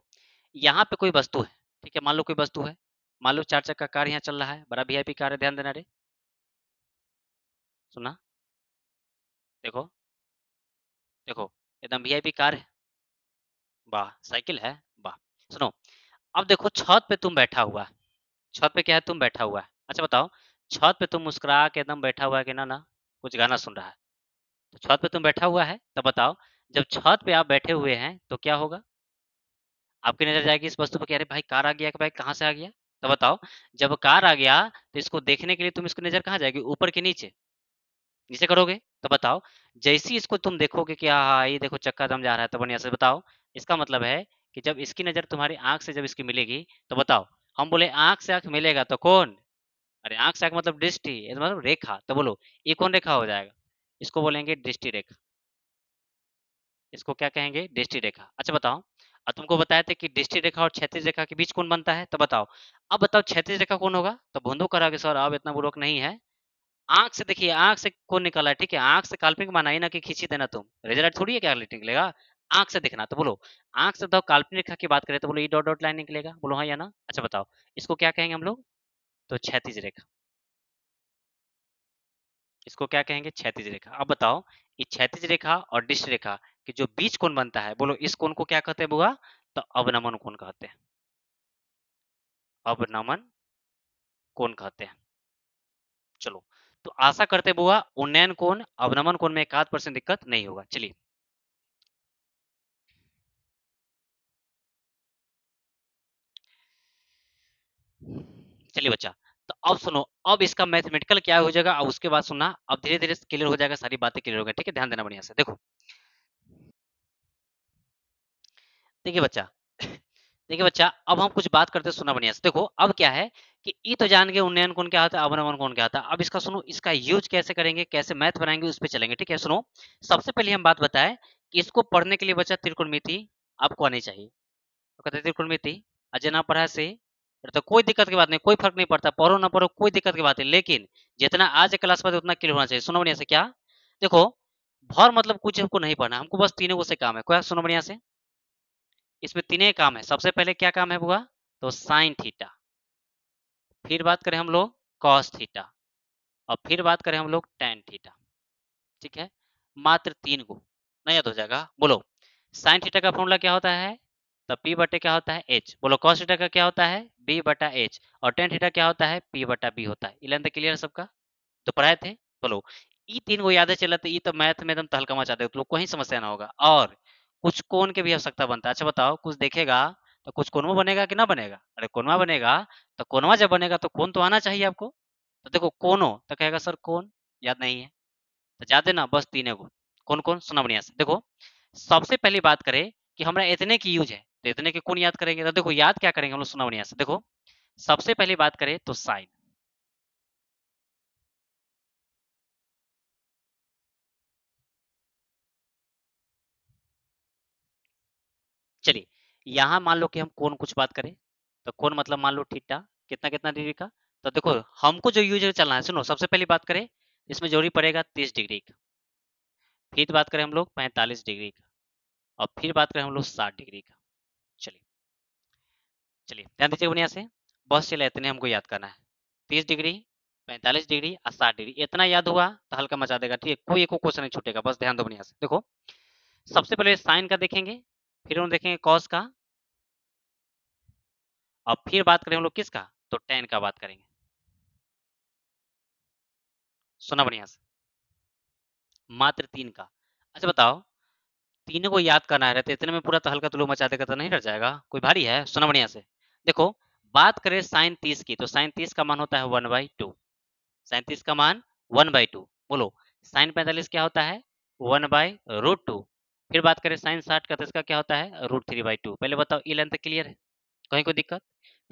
यहाँ पे कोई वस्तु है, ठीक है, मान लो कोई वस्तु है, मान लो 4 चक्का कार यहाँ चल रहा है, बड़ा वीआईपी कार है, ध्यान देना रे। सुना? देखो, देखो, एकदम वीआईपी कार है। वाह, साइकिल है, वाह। सुनो, अब देखो छत पे तुम बैठा हुआ है। छत पे क्या है? तुम बैठा हुआ है। अच्छा बताओ, छत पे तुम मुस्कुरा के एकदम बैठा हुआ है कि ना ना कुछ गाना सुन रहा है? तो छत पे तुम बैठा हुआ है, तब बताओ, जब छत पे आप बैठे हुए हैं तो क्या होगा? आपकी नजर जाएगी इस वस्तु पे कि अरे भाई कार आ गया, कि भाई कहाँ से आ गया? तो बताओ, जब कार आ गया तो इसको देखने के लिए तुम, इसकी नजर कहाँ जाएगी? ऊपर के नीचे? नीचे करोगे? तो बताओ, जैसे ही इसको तुम देखोगे कि हाँ ये देखो चक्का दम जा रहा है, तो बढ़िया से बताओ, इसका मतलब है कि जब इसकी नजर तुम्हारी आंख से जब इसकी मिलेगी, तो बताओ, हम बोले आंख से आंख मिलेगा तो कौन? अरे आंख से आंख मतलब दृष्टि, ये मतलब रेखा। तो बोलो ये कौन रेखा हो जाएगा? इसको बोलेंगे दृष्टि रेखा। इसको क्या कहेंगे? दृष्टि रेखा। अच्छा बताओ, अब तुमको बताए थे कि दृष्टि रेखा और क्षैतिज रेखा के बीच कौन बनता है, तो बताओ, अब बताओ क्षैतिज रेखा कौन होगा? तो बंधु करागे सर, अब इतना बुर्बक नहीं है। आंख से देखिए, आंख से कौन निकला है, ठीक है, आंख से काल्पनिक बनाई ना कि खींची देना, तुम रेजर थोड़ी है क्या निकलेगा? आंख से देखना। तो बोलो, आंख से बताओ काल्पनिक रेखा की बात करें तो बोलो ये डॉट डॉट लाइन निकलेगा, बोलो हाँ या ना? अच्छा बताओ, इसको क्या कहेंगे हम लोग? तो क्षैतिज रेखा। इसको क्या कहेंगे? क्षैतिज रेखा। अब बताओ, ये क्षैतिज रेखा और दृष्टि रेखा के जो बीच कोण बनता है, बोलो इस कोण को क्या कहते हैं बुआ? तो अवनमन कोण कहते हैं। अवनमन कोण कहते हैं। चलो, तो आशा करते हैं बुआ उन्नयन कोण अवनमन कोण में 1% दिक्कत नहीं होगा। चलिए, चलिए बच्चा, तो अब सुनो, अब इसका मैथमेटिकल क्या हो जाएगा, अब उसके बाद सुनना, अब धीरे धीरे क्लियर हो जाएगा, सारी बातें क्लियर हो गई, ठीक है, ध्यान देना बढ़िया से। देखो, देखिए बच्चा, देखिए बच्चा, अब हम कुछ बात करते हैं, सुना बढ़िया से। देखो, अब क्या है कि ई तो जान गए उन्नयन कोण क्या होता है, अवनमन कोण क्या होता है। अब इसका सुनो, इसका यूज कैसे करेंगे, कैसे मैथ बनाएंगे, उस पर चलेंगे, ठीक है। सुनो, सबसे पहले हम बात बताएं कि इसको पढ़ने के लिए बच्चा त्रिकोणमिति आपको आनी चाहिए। तो कहते हैं त्रिकोणमिति अजय ना पढ़ा से, तो कोई दिक्कत की बात नहीं, कोई फर्क नहीं पड़ता, पढ़ो ना पढ़ो कोई दिक्कत की बात नहीं, लेकिन जितना आज क्लास में उतना क्लियर होना चाहिए। सुनो बढ़िया से, क्या? देखो, भर मतलब कुछ हमको नहीं पढ़ना, हमको बस तीनों को से काम है। क्या? सुनो बढ़िया से, इसमें तीन ही काम है। सबसे पहले क्या काम है बुआ? तो साइन थीटा, फिर बात करें हम लोग कॉस थीटा, और फिर बात करें हम लोग टेन थीटा, ठीक है। मात्र तीन को नहीं याद हो जाएगा। बोलो, साइन थीटा का फॉर्मूला क्या होता है? तो पी बटे क्या होता है? एच। बोलो, कॉस थीटा का क्या होता है? बी बटा एच। और टेन थीटा क्या होता है? पी बटा बी होता है। इलेवन तक क्लियर सबका? तो पढ़ाए थे। बोलो, ये तीन को याद है चला, तो ये तो मैथ में एकदम तहलका मचा दे, तो लोग कोई समस्या ना होगा। और कुछ कोण की भी आवश्यकता बनता है। अच्छा बताओ, कुछ देखेगा तो कुछ कोणवा बनेगा कि ना बनेगा? अरे कोणवा बनेगा, तो कोणवा जब बनेगा तो कोण तो आना चाहिए आपको। तो देखो, कोनो तो कहेगा सर कोण, याद नहीं है तो जा देना, बस तीन को। कौन कौन? सुना बढ़िया से। देखो, सबसे पहली बात करें कि हमारा इतने की यूज है, तो इतने के कौन याद करेंगे? तो देखो, याद क्या करेंगे हम लोग, सुना बढ़िया से। देखो, सबसे पहली बात करें तो साइन। चलिए, यहाँ मान लो कि हम कोण कुछ बात करें, तो कोण मतलब मान लो थीटा, कितना कितना डिग्री का। तो देखो, हमको जो यूज चलना है, सुनो, सबसे पहली बात करें, इसमें जरूरी पड़ेगा 30 डिग्री का, फिर बात करें हम लोग 45 डिग्री का, और फिर बात करें हम लोग 60 डिग्री का। चलिए, चलिए ध्यान दीजिए बढ़िया से, बस चले इतने हमको याद करना है। 30 डिग्री, 45 डिग्री और 60 डिग्री, इतना याद हुआ तो हल्का मचा देगा, ठीक है, कोई एक क्वेश्चन नहीं छूटेगा, बस ध्यान दो बढ़िया से। देखो, सबसे पहले साइन का देखेंगे, फिर हम देखेंगे कॉस का, और फिर बात करें हम लोग किसका? तो टेन का बात करेंगे। सुना बढ़िया से, मात्र तीन का। अच्छा बताओ, तीनों को याद करना है, तो इतने में पूरा तो हल्का तुलू मचा देगा तो नहीं रह जाएगा? कोई भारी है? सुना बढ़िया से। देखो, बात करें साइन 30 की, तो साइन 30 का मान होता है 1/2। साइन 30 का मान 1/2। बोलो, साइन 45 क्या होता है? 1/√2। फिर बात करें साइन 60 का, तो इसका क्या होता है? √3/2। पहले बताओ, ये लेंथ क्लियर है? कहीं कोई दिक्कत?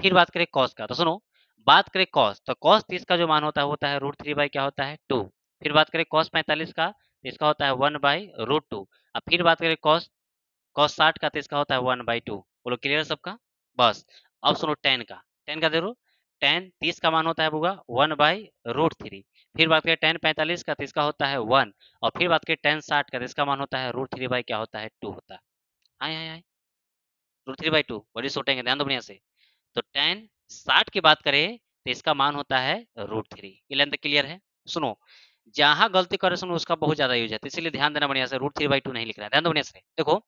फिर बात करें कॉस का, तो सुनो, बात करें कॉस, तो कॉस 30 का जो मान होता है √3 बाई क्या होता है 2। फिर बात करें कॉस 45 का, तो इसका होता है 1 बाई √2। अब फिर बात करें कॉस कॉस 60 का, तो इसका होता है 1 बाई 2। बोलो क्लियर सबका? बस अब सुनो टेन का, टेन का देखो, टेन 30 का मान होता है बुआ 1 बाई √3। फिर बात करें टेन 45 का, तो इसका होता है 1। और फिर बात करें टेन 60 का, तो इसका मान होता है √3 बाई क्या होता है 2 होता है। आए आए आए √3 बाई 2 बड़ी सोटेंगे, ध्यान दो बढ़िया से। तो टेन 60 की बात करें, तो इसका मान होता है √3। ये लेंथ क्लियर है? सुनो, जहां गलती करे सुनो उसका बहुत ज्यादा यूज है, तो इसीलिए ध्यान देना बढ़िया से, √3 बाई 2 नहीं लिख रहा है, ध्यान दो बढ़िया से। देखो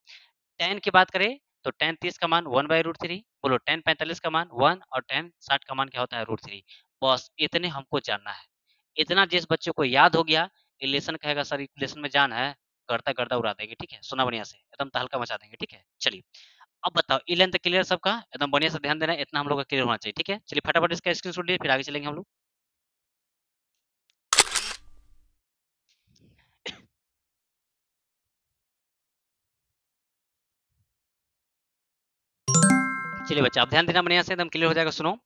टेन की बात करें, तो टेन 30 का मान 1 बाई √3। बोलो टेन 45 का मान 1 और टेन 60 का मान क्या होता है √3। बस इतने हमको जानना है। इतना जिस बच्चे को याद हो गया, इलेशन कहेगा सर इलेशन में जान है, गर्दा गर्दा उड़ा देंगे, ठीक है? सुना बढ़िया से, एकदम तहलका मचा देंगे, ठीक है? चलिए अब बताओ, ई लेंथ क्लियर सबका? एकदम बढ़िया से ध्यान देना, इतना हम लोग का क्लियर होना चाहिए, ठीक है? चलिए फटाफट इसका स्क्रीनशॉट लिए, फिर आगे चलेंगे हम लोग। चलिए बच्चा, आप ध्यान देना बढ़िया से, एकदम क्लियर हो जाएगा। सुनो,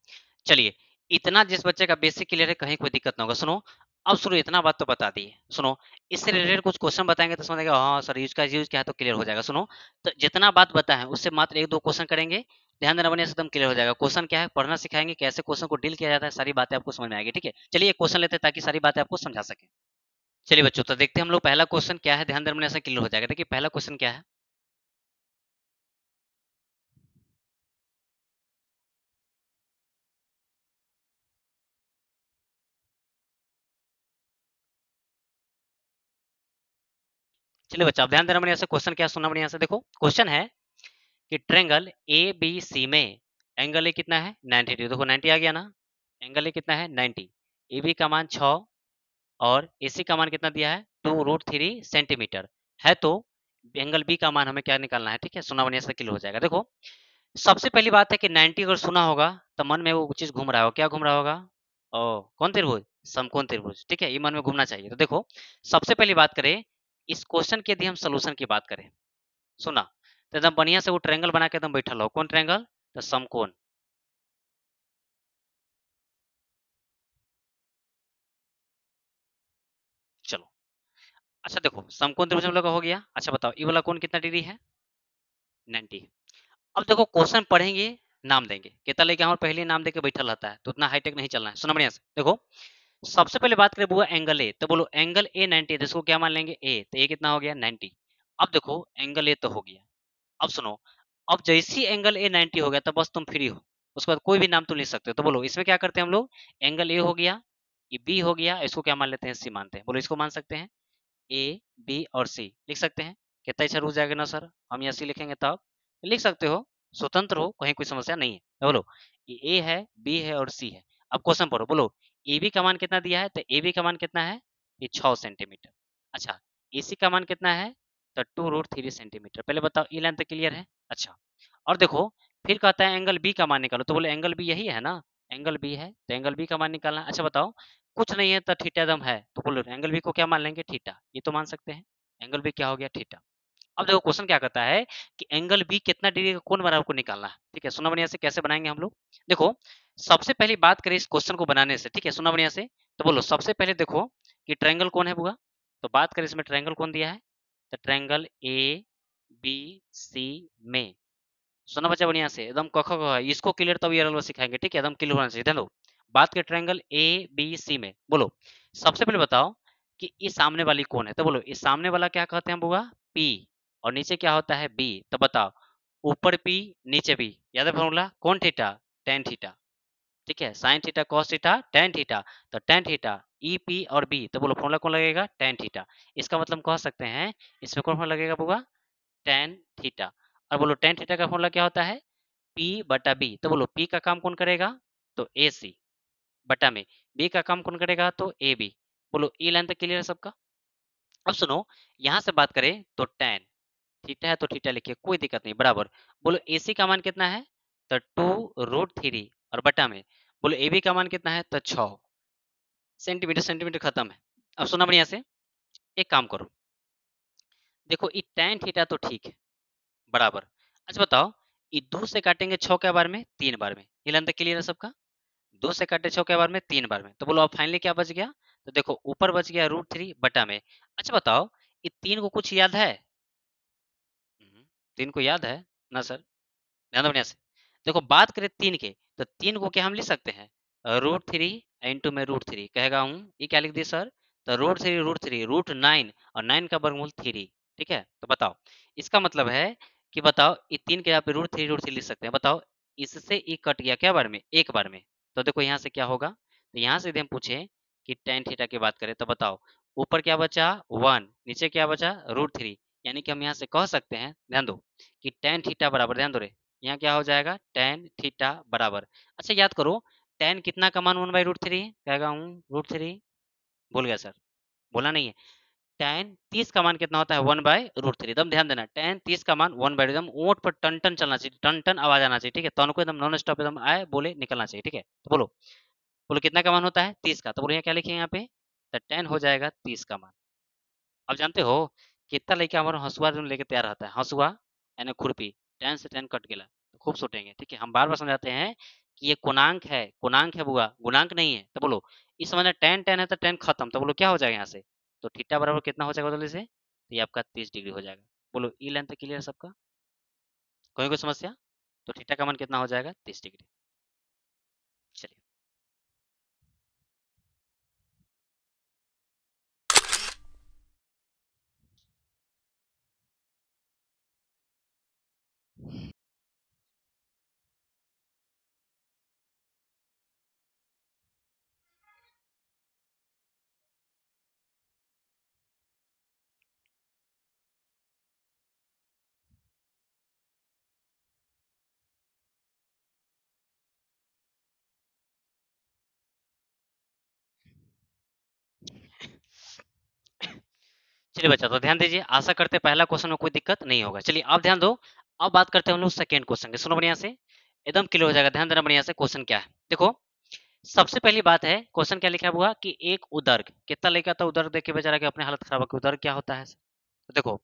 चलिए, इतना जिस बच्चे का बेसिक क्लियर है, कहीं कोई दिक्कत ना होगा। सुनो, अब सुनो, इतना बात तो बता दी। सुनो, इससे रिलेटेड कुछ क्वेश्चन बताएंगे तो समझेगा, हाँ सर इसका यूज क्या है, तो क्लियर हो जाएगा। सुनो, तो जितना बात बताए उससे मात्र एक दो क्वेश्चन करेंगे, ध्यान देना बढ़िया से, एकदम क्लियर हो जाएगा। क्वेश्चन क्या है, पढ़ना सिखाएंगे, कैसे क्वेश्चन को डील किया जाता है, सारी बातें आपको समझ में आएगी, ठीक है? चलिए एक क्वेश्चन लेते हैं ताकि सारी बातें आपको समझा सके। चलिए बच्चों, तो देखते हैं हम लोग पहला क्वेश्चन क्या है, ध्यान देना बढ़िया से, क्लियर हो जाएगा। देखिए पहला क्वेश्चन क्या है। चलिए बच्चा, आप ध्यान देना बढ़िया से, क्वेश्चन क्या सुनना बढ़िया से। देखो क्वेश्चन है कि ट्रेंगल ए बी सी में एंगल ए कितना है 90 डिग्री। देखो 90 आ गया ना, एंगल ए कितना है 90, ए बी का मान 6 और ए सी का मान कितना दिया है 2√3 सेंटीमीटर है। तो एंगल बी का मान हमें क्या निकालना है, ठीक है? सुना बढ़िया से, क्लियर हो जाएगा। देखो सबसे पहली बात है कि 90 अगर सुना होगा तो मन में वो चीज घूम रहा होगा, क्या घूम रहा होगा? ओ, कौन त्रिभुज? समकोण त्रिभुज, ठीक है? ये मन में घूमना चाहिए। तो देखो सबसे पहली बात करें, इस क्वेश्चन की यदि हम सोल्यूशन की बात करें, सुना, तो एकदम बढ़िया से वो ट्रायंगल बना के एकदम बैठल हो। कौन ट्रायंगल? तो समकोण। चलो, अच्छा देखो समकोण त्रिभुज हम लोग का हो गया। अच्छा बताओ, ये वाला कोण कितना डिग्री है 90। अब देखो क्वेश्चन पढ़ेंगे, नाम देंगे, कितना लेके हमारे पहले नाम देके बैठल रहता है, तो उतना हाईटेक नहीं चलना है। सुना बढ़िया से, देखो सबसे पहले बात करें बुआ एंगल ए, तो बोलो एंगल ए 90 है, तो इसको क्या मान लेंगे ए, तो ए कितना हो गया 90। अब देखो एंगल ए तो हो गया। अब सुनो, अब जैसी एंगल ए 90 हो गया तो बस तुम फ्री हो, उसके बाद कोई भी नाम तुम लिख सकते हो। तो बोलो इसमें क्या करते हैं हम लोग, एंगल ए हो गया, ये बी हो गया, इसको क्या मान लेते हैं सी मानते हैं। बोलो इसको मान सकते हैं ए बी और सी लिख सकते हैं। कितना अच्छा रूल जाएगा ना सर, हम यहाँ सी लिखेंगे तब लिख सकते हो, स्वतंत्र हो, कहीं कोई समस्या नहीं है। तो बोलो ये ए है, बी है और सी है। अब क्वेश्चन पढ़ो, बोलो ए बी का मान कितना दिया है, तो ए बी का मान कितना है ये 6 सेंटीमीटर। अच्छा ए सी का मान कितना है, तो 2√3 सेंटीमीटर। पहले बताओ ये लाइन तक क्लियर है? अच्छा, और देखो फिर कहता है एंगल बी का मान निकालो, तो बोले एंगल बी यही है ना, एंगल बी है, तो एंगल बी का मान निकालना है। अच्छा बताओ, कुछ नहीं है तो थीटा दम है, तो बोलो एंगल बी को क्या मान लेंगे थीटा, ये तो मान सकते हैं। एंगल बी क्या हो गया थीटा। अब देखो क्वेश्चन क्या कहता है कि एंगल बी कितना डिग्री का कोण बना, आपको निकालना है, ठीक है? सुना बढ़िया से, कैसे बनाएंगे हम लोग। देखो सबसे पहली बात करें इस क्वेश्चन को बनाने से, ठीक है? सुना बढ़िया से, तो बोलो सबसे पहले देखो कि ट्रायंगल कौन है बुआ, तो बात करें इसमें ट्रायंगल कौन दिया है, तो ट्रायंगल ए बी सी में, सुना बच्चा बढ़िया से, एकदम क ख ग घ, इसको क्लियर तब ये वाला सिखाएंगे, ठीक है? एकदम क्लियर होना चाहिए। ध्यान दो, बात के ट्रायंगल ए बी सी में, बोलो सबसे पहले बताओ कि इस सामने वाली कौन है, तो बोलो इस सामने वाला क्या कहते हैं बुआ पी, और नीचे क्या होता है बी। तो बताओ ऊपर पी नीचे बी, याद है फॉर्मूला कौन थीटा टेन थीटा, ठीक है? Sine theta cos theta tan theta, तो टेन थीटा ई पी और बी, तो बोलो फॉर्मूला कौन लगेगा टेन थीटा। इसका मतलब कह सकते हैं इसमें कौन फॉर्मूला लगेगा बुआ टेन थीटा। और बोलो टेन थीटा का फॉर्मूला क्या होता है पी बटा बी, तो बोलो पी का काम कौन करेगा, तो ए सी बटा में, बी का काम कौन करेगा, तो ए बी। बोलो ई लाइन तक क्लियर है सबका? अब सुनो, यहां से बात करें तो टेन थीटा है तो थीटा लिखिए, कोई दिक्कत नहीं, बराबर। बोलो ए सी का मान कितना है, तो 2√3 और बटा में, बोलो ए बी का मान कितना है, तो 6 सेंटीमीटर। सेंटीमीटर खत्म है। अब सुना बढ़िया से, एक काम करो, देखो ये टेन थीटा तो ठीक है, बराबर। अच्छा बताओ, ये 2 से काटेंगे 6 क्या बार में, 3 बार में, ये लेंथ क्लियर है सबका? 2 से काटे 6 के बार में 3 बार में, तो बोलो अब फाइनली क्या बच गया? तो देखो ऊपर बच गया √3 बटा में। अच्छा बताओ ये 3 को कुछ याद है? 3 को याद है ना सर? ध्यान दो बढ़िया से। देखो बात करें 3 के, तो 3 को क्या हम लिख सकते हैं? √3 इंटू में √3 कहेगा हूँ, ये क्या लिख दिए सर? तो √3 √9 और 9 का वर्गमूल 3, ठीक है? तो बताओ इसका मतलब है कि बताओ ये 3 के यहाँ पे √3 लिख सकते हैं। बताओ इससे ये कट गया क्या बार में? एक बार में। तो देखो यहाँ से क्या होगा? तो यहाँ से यदि हम पूछे कि tan थीटा की बात करें तो बताओ ऊपर क्या बचा? 1, नीचे क्या बचा? √3, यानी कि हम यहाँ से कह सकते हैं, ध्यान दो, कि tan थीटा बराबर, ध्यान दो रे, यहाँ क्या हो जाएगा? tan थीटा बराबर, अच्छा याद करो, tan कितना का मान 1/√3 कहेगा हूँ? √3 भूल गया सर? बोला नहीं है। tan 30 का मान कितना होता है? 1/√3। एकदम ध्यान देना, tan 30 का मान 1 बाई, एकदम ओंठ पर टन टन चलना चाहिए, टन टन आवाज आना चाहिए, ठीक है? तन को एकदम नॉन स्टॉप एकदम आए बोले निकलना चाहिए, ठीक है? तो बोलो बोलो कितना का मान होता है? 30 का। तो बोलो यहाँ क्या लिखे यहाँ पे? तो tan हो जाएगा 30 का मान। अब जानते हो कितना लड़का हमारा हंसुआ जो लेके तैयार रहता है? हंसुआ यानी खुरपी, tan से tan कट गेला तो खूब सुटेंगे, ठीक है? हम बार बार समझाते हैं कि ये गुणांक है बुआ, गुणांक नहीं है। तो बोलो इस समय tan है तो tan खत्म, तो बोलो क्या हो जाएगा यहाँ से? तो थीटा बराबर कितना हो जाएगा जल्दी से? तो ये आपका 30 डिग्री हो जाएगा। बोलो ई लेंथ क्लियर है सबका? कोई समस्या? तो थीटा का मान कितना हो जाएगा? 30 डिग्री। चलिए चलिए बच्चा तो ध्यान दीजिए, आशा करते हैं पहला क्वेश्चन में कोई दिक्कत नहीं होगा। चलिए अब ध्यान दो, अब बात करते हैं हम लोग सेकेंड क्वेश्चन की। सुनो बढ़िया से, एकदम क्लियर हो जाएगा, ध्यान देना बढ़िया से। क्वेश्चन क्या है देखो, सबसे पहली बात है क्वेश्चन क्या लिखा हुआ कि एक उदर्ग, कितना लिखा था उदर्ग, देख के बेचारा के अपने हालत खराब हो गई। उदर्ग क्या होता है? तो देखो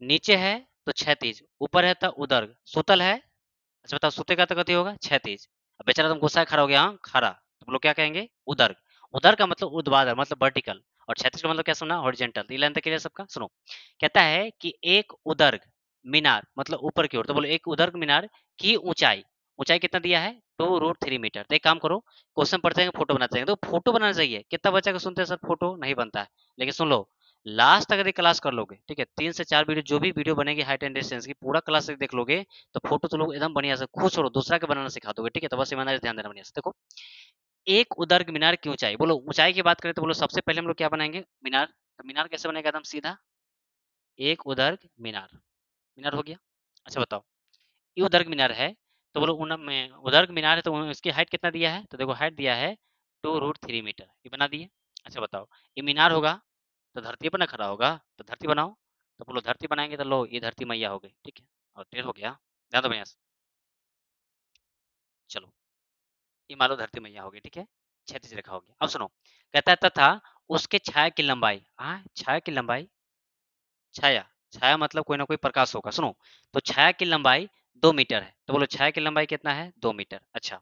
नीचे है तो क्षैतिज, ऊपर है तो उदर्ग, सुतल है, अच्छा बताओ सुतेगा तो गति होगा क्षैतिज। अब बेचारा तुम गुस्सा खड़ा हो गया, हाँ खड़ा, तो लोग क्या कहेंगे? उदर्ग। उदर्ग का मतलब ऊर्ध्वाधर मतलब वर्टिकल, और क्षैतिज का मतलब क्या सुना? हॉरिजॉन्टल। तो ये लाइन तक क्लियर सबका? सुनो, कहता है कि एक उदर्ग मीनार मतलब ऊपर की ओर, तो बोलो एक उदर्ग मीनार की ऊंचाई, ऊंचाई कितना दिया है? 2√3 मीटर। तो एक काम करो, क्वेश्चन पढ़ते हैं फोटो बनाते हैं, तो फोटो बनाना चाहिए। कितना बच्चा का सुनते हैं सर फोटो नहीं बनता है, लेकिन सुन लो लास्ट तक यदि क्लास कर लोगे, ठीक है, 3 से 4 वीडियो जो भी वीडियो बनेगी हाइट एंड डिस्टेंस की, पूरा क्लास देख लोगे तो फोटो तो लोग एकदम बढ़िया से खुश हो, दूसरा के बनाना सिखा दोगे, ठीक है? तो बस ईमानदारी से ध्यान देना बढ़िया से। देखो एक उदर्ग मीनार की ऊंचाई, बोलो ऊंचाई की बात करें तो बोलो सबसे पहले हम लोग क्या बनाएंगे? मीनार। तो मीनार कैसे बनेगा? एकदम सीधा, एक उदर्ग मीनार, मीनार हो गया। अच्छा बताओ ये उदर्ग मीनार है, तो बोलो में उदर्ग मीनार है तो इसकी हाइट कितना दिया है? तो देखो हाइट दिया है 2√3 मीटर, ये बना दिए। अच्छा बताओ ये मीनार होगा तो धरती पर ना खड़ा होगा, तो धरती बनाओ। तो बोलो धरती बनाएंगे तो लो ये धरती मैया हो गई, ठीक है? और टेढ़ हो गया, ध्यान दो भैया से। चलो ये मान लो धरती मैया हो गई, ठीक है? क्षैतिज रेखा हो गया। अब सुनो, कहता है तथा उसके छाया की लंबाई, हाँ छाया की लंबाई, छाया, छाया मतलब कोई ना कोई प्रकाश होगा। सुनो तो छाया की लंबाई 2 मीटर है, तो बोलो छाया की लंबाई कितना है? 2 मीटर। अच्छा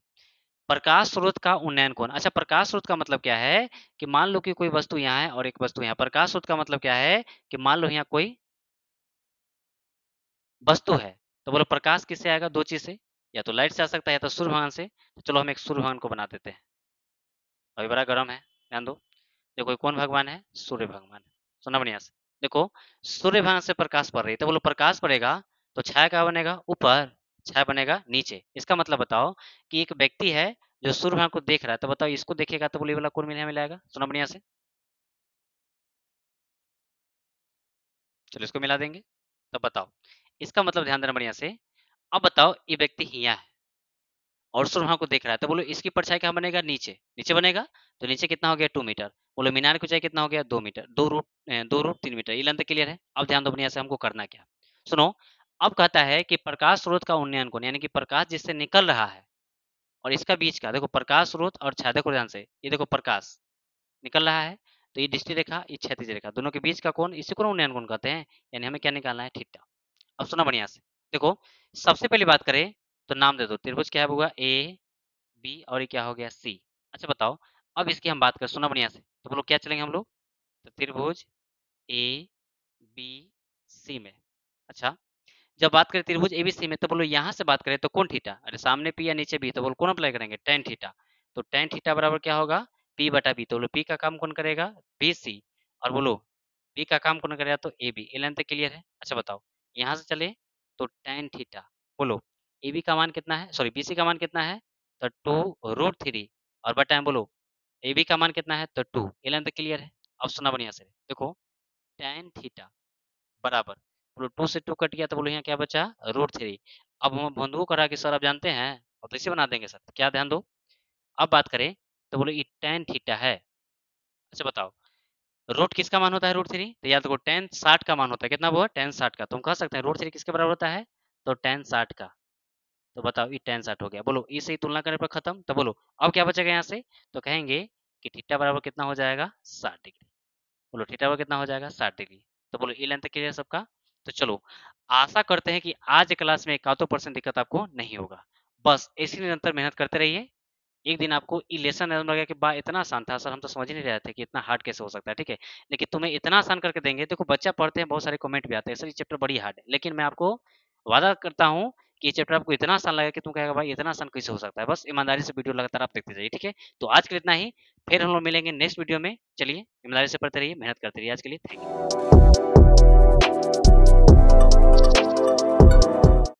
प्रकाश स्रोत का उन्नयन कोण, अच्छा प्रकाश स्रोत का मतलब क्या है कि मान लो कि कोई वस्तु यहाँ है और एक वस्तु यहाँ, प्रकाश स्रोत का मतलब क्या है कि मान लो यहाँ कोई वस्तु है, तो बोलो प्रकाश किससे आएगा? दो चीज से, या तो लाइट से आ सकता है या तो सूर्य भगवान से। तो चलो हम एक सूर्य भगवान को बना देते हैं, अभी बड़ा गर्म है, ध्यान दो। देखो ये कौन भगवान है? सूर्य भगवान। सुना बढ़िया से, देखो सूर्य भगवान से प्रकाश पड़ रही है, तो बोलो प्रकाश पड़ेगा तो छाया क्या बनेगा? ऊपर, छाया बनेगा नीचे। इसका मतलब बताओ कि एक व्यक्ति है जो सूर्य भगवान को देख रहा है, तो बताओ इसको देखेगा तो बोले ये वाला कौन मिलाएगा? सुना बढ़िया से, चलो इसको मिला देंगे। तब बताओ इसका मतलब ध्यान देना बढ़िया से। अब बताओ ये व्यक्ति हिया है और सूर्य भगवान को देख रहा है, तो बोलो इसकी परछाई क्या बनेगा? नीचे, नीचे बनेगा। तो नीचे कितना हो गया? 2 मीटर। बोलो मीनार की ऊंचाई कितना हो गया? 2 मीटर, 2√3 मीटर। ये लेंथ क्लियर है? अब ध्यान दो बढ़िया से, हमको करना क्या? सुनो, अब कहता है कि प्रकाश स्रोत का उन्नयन कोण, यानी कि प्रकाश जिससे निकल रहा है और इसका बीच का, देखो प्रकाश स्रोत और छाया, देखो ध्यान से, ये देखो प्रकाश निकल रहा है, तो ये दृष्टि रेखा, ये क्षैतिज रेखा, दोनों के बीच का कोण, इसी को उन्नयन कोण कहते हैं। यानी हमें क्या निकालना है? थीटा। अब सुना बढ़िया से, देखो सबसे पहली बात करें तो नाम दे दो, त्रिभुज क्या है होगा, ए बी और ये क्या हो गया, सी। अच्छा बताओ, अब इसकी हम बात करें, सुना बढ़िया से, तो बोलो क्या चलेंगे हम लोग, तो त्रिभुज ए बी सी में। अच्छा, जब बात करें त्रिभुज एबीसी में, तो बोलो यहाँ से बात करें तो कौन थीटा, अरे सामने पी या नीचे बी, तो बोलो कौन अप्लाई करेंगे, टेन थीटा। तो टेन थीटा बराबर क्या होगा, पी बटा बी। तो बोलो पी का काम कौन करेगा, बी सी, और बोलो बी का काम कौन करेगा, तो ए बी। ए लाइन तक क्लियर है। अच्छा बताओ, यहाँ से चले तो टेन थीटा, बोलो ए बी का मान कितना है, सॉरी बी सी का मान कितना है, तो 2√3, और बटा बोलो ए बी का मान कितना है, तो 2। ए लाइन तक क्लियर है। अब सुना बढ़िया से, देखो टेन थीटा बराबर, बोलो 2 से 2 कट गया, तो बोलो यहाँ क्या बचा, √3। अब हम बंधुओं करा कि सर आप जानते हैं, और तो इसे बना देंगे सर, क्या ध्यान दो। अब बात करें तो बोलो ये टेन थीटा है। अच्छा बताओ, रूट किसका मान होता है, √3, तो याद रखो टेन 60 का मान होता है, कितना वो टेन 60 का। तुम कह सकते हैं √3 किसके बराबर होता है, तो टेन 60 का। तो बताओ ये टेन 60 हो गया, बोलो इसे ही तुलना करने पर खत्म। तो बोलो अब क्या बचेगा यहाँ से, तो कहेंगे कि थीटा बराबर कितना हो जाएगा, 60 डिग्री। बोलो थीटा बराबर कितना हो जाएगा, 60 डिग्री। तो बोलो ये लेंथ क्लियर है सबका। तो चलो, आशा करते हैं कि आज क्लास में 1-2% दिक्कत आपको नहीं होगा। बस इसी निरंतर मेहनत करते रहिए, एक दिन आपको ये लेसन लगेगा कि बा इतना आसान था सर, हम तो समझ ही नहीं रहे थे कि इतना हार्ड कैसे हो सकता है, ठीक है। लेकिन तुम्हें इतना आसान करके देंगे, देखो बच्चा पढ़ते हैं, बहुत सारे कमेंट भी आते हैं सर ये चैप्टर बड़ी हार्ड है, लेकिन मैं आपको वादा करता हूँ कि ये चैप्टर आपको इतना आसान लगेगा कि तुम कहेगा भाई इतना आसान कैसे हो सकता है। बस ईमानदारी से वीडियो लगातार आप देखते जाइए, ठीक है। तो आज के लिए इतना ही, फिर हम लोग मिलेंगे नेक्स्ट वीडियो में। चलिए ईमानदारी से पढ़ते रहिए, मेहनत करते रहिए। आज के लिए थैंक यू।